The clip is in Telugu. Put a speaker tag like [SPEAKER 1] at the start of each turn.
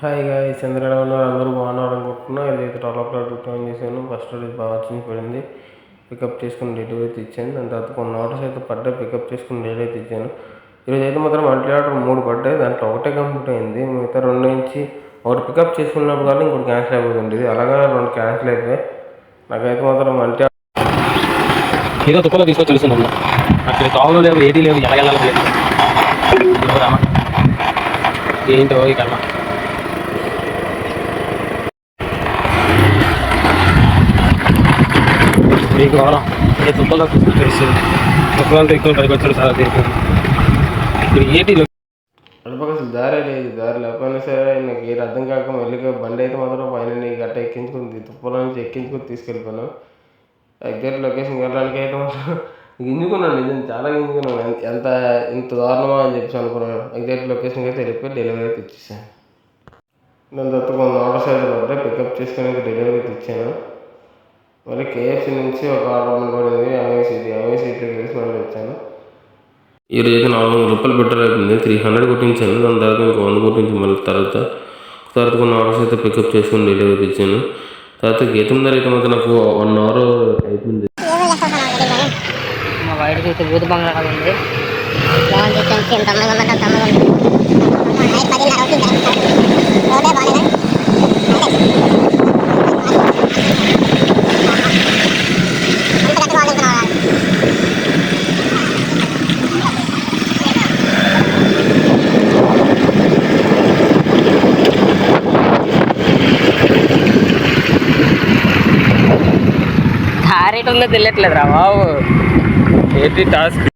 [SPEAKER 1] హాయ్ గాయ్స్, చంద్రబాబు ఉన్నారు. అందరూ బాగున్నారు అనుకుంటున్నా. ఇదైతే 12 టైం చేశాను. ఫస్ట్ రోజు బాగా వచ్చింది, పడింది. పికప్ చేసుకుని డెలివరీ అయితే ఇచ్చాను. దాని తర్వాత కొన్ని ఆర్డర్స్ అయితే పడ్డాయి, పికప్ చేసుకుని డెలివరీ అయితే ఇచ్చాను. ఈరోజు అయితే మాత్రం మంత్లీ ఆర్డర్ 3 పడ్డాయి. దాంట్లో ఒకటే కంప్లీట్ అయింది. మిగతా 2 నుంచి ఒకటి పికప్ చేసుకున్నప్పుడు కానీ ఇంకోటి క్యాన్సిల్ అయిపోతుంది. అలాగా 2 క్యాన్సిల్ అయిపోయాయి. నాకైతే మాత్రం మంత్లీ
[SPEAKER 2] ఏదో తుప్పలో తీసుకొని తెలుస్తుంది. అక్కడ తావులు లేవు, ఏది లేవు, ఎలాగెళ్ళాలి లేదు. ఏంటో ఈ కర్మ. మీకు ఏ తుప్పలో తీసుకొని తెలుస్తుంది. తుప్పలంతా ఎక్కువ పైకి వచ్చాడు సార్. ఇప్పుడు ఏంటి
[SPEAKER 1] అటుపక్క అసలు దారే లేదు. దారి లేకపోయినా సరే నాకు ఏది అర్థం కాక మెల్లిగా బండి అయితే మాత్రం పైన గట్ట ఎక్కించుకుంది, తుప్పల నుంచి ఎక్కించుకొని తీసుకెళ్ళిపోయాను. ఎగ్జాక్ట్ లొకేషన్కి వెళ్ళడానికి అయితే మాత్రం గింజుకున్నాను. నిజం చాలా గింజుకున్నాను. ఇంత దారుణమా అని చెప్పేసి అనుకున్నాను. ఎగ్జాక్ట్ లొకేషన్కి అయితే వెళ్ళిపోయి డెలివరీ అయితే ఇచ్చేసాను. దాని తర్వాత కొన్ని ఆర్డర్స్ అయితే పడ్డాయి, పికప్ చేసుకుని డెలివరీ అయితే ఇచ్చాను. మళ్ళీ కేఎఫ్సీ నుంచి ఒక ఆర్డర్ పడింది. అమేసీట్లోకి వెళ్ళి మళ్ళీ వచ్చాను. ఈరోజు అయితే 400 రూపాయలు బెటర్ అవుతుంది. 300 కొట్టించాను. దాని తర్వాత ఇంకా 100 కొట్టించి మళ్ళీ తర్వాత కొన్ని ఆర్డర్స్ అయితే పికప్ చేసుకుని డెలివరీ ఇచ్చాను. తర్వాత గీతం ధర అయితే మాత్రం నాకు 1 అవర్ అయిపోయింది.
[SPEAKER 3] మా బయట చూస్తే బూత్ బంగ్లా ఉంది. రేట్ ఉందో తెలియట్లేదు రా బాబు.
[SPEAKER 2] ఏంటి టాస్క్